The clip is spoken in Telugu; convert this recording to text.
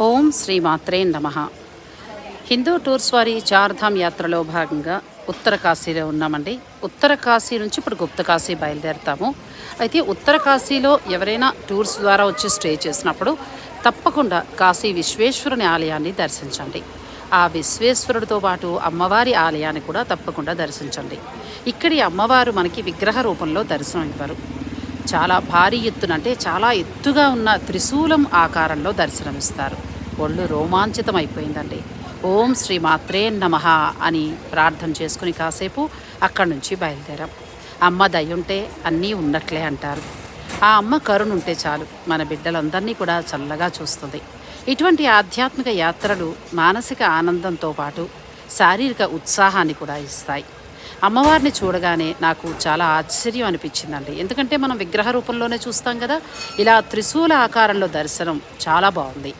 ఓం శ్రీ మాత్రే నమః. హిందూ టూర్స్ వారి చార్ధామ్ యాత్రలో భాగంగా ఉత్తర కాశీలో ఉన్నామండి. ఉత్తర కాశీ నుంచి ఇప్పుడు గుప్త కాశీ బయలుదేరుతాము. అయితే ఉత్తర కాశీలో ఎవరైనా టూర్స్ ద్వారా వచ్చి స్టే చేసినప్పుడు తప్పకుండా కాశీ విశ్వేశ్వరుని ఆలయాన్ని దర్శించండి. ఆ విశ్వేశ్వరుడితో పాటు అమ్మవారి ఆలయాన్ని కూడా తప్పకుండా దర్శించండి. ఇక్కడి అమ్మవారు మనకి విగ్రహ రూపంలో దర్శనం ఇవ్వరు. చాలా భారీ ఎత్తున, అంటే చాలా ఎత్తుగా ఉన్న త్రిశూలం ఆకారంలో దర్శనమిస్తారు. ఒళ్ళు రోమాంచితం అయిపోయిందండి. ఓం శ్రీ మాత్రే నమః అని ప్రార్థన చేసుకుని కాసేపు అక్కడి నుంచి బయలుదేరాం. అమ్మ దయ్యుంటే అన్నీ ఉన్నట్లే అంటారు. ఆ అమ్మ కరుణ ఉంటే చాలు, మన బిడ్డలందరినీ కూడా చల్లగా చూస్తుంది. ఇటువంటి ఆధ్యాత్మిక యాత్రలు మానసిక ఆనందంతో పాటు శారీరక ఉత్సాహాన్ని కూడా ఇస్తాయి. అమ్మవారిని చూడగానే నాకు చాలా ఆశ్చర్యం అనిపించిందండి. ఎందుకంటే మనం విగ్రహ రూపంలోనే చూస్తాం కదా, ఇలా త్రిశూల ఆకారంలో దర్శనం చాలా బాగుంది.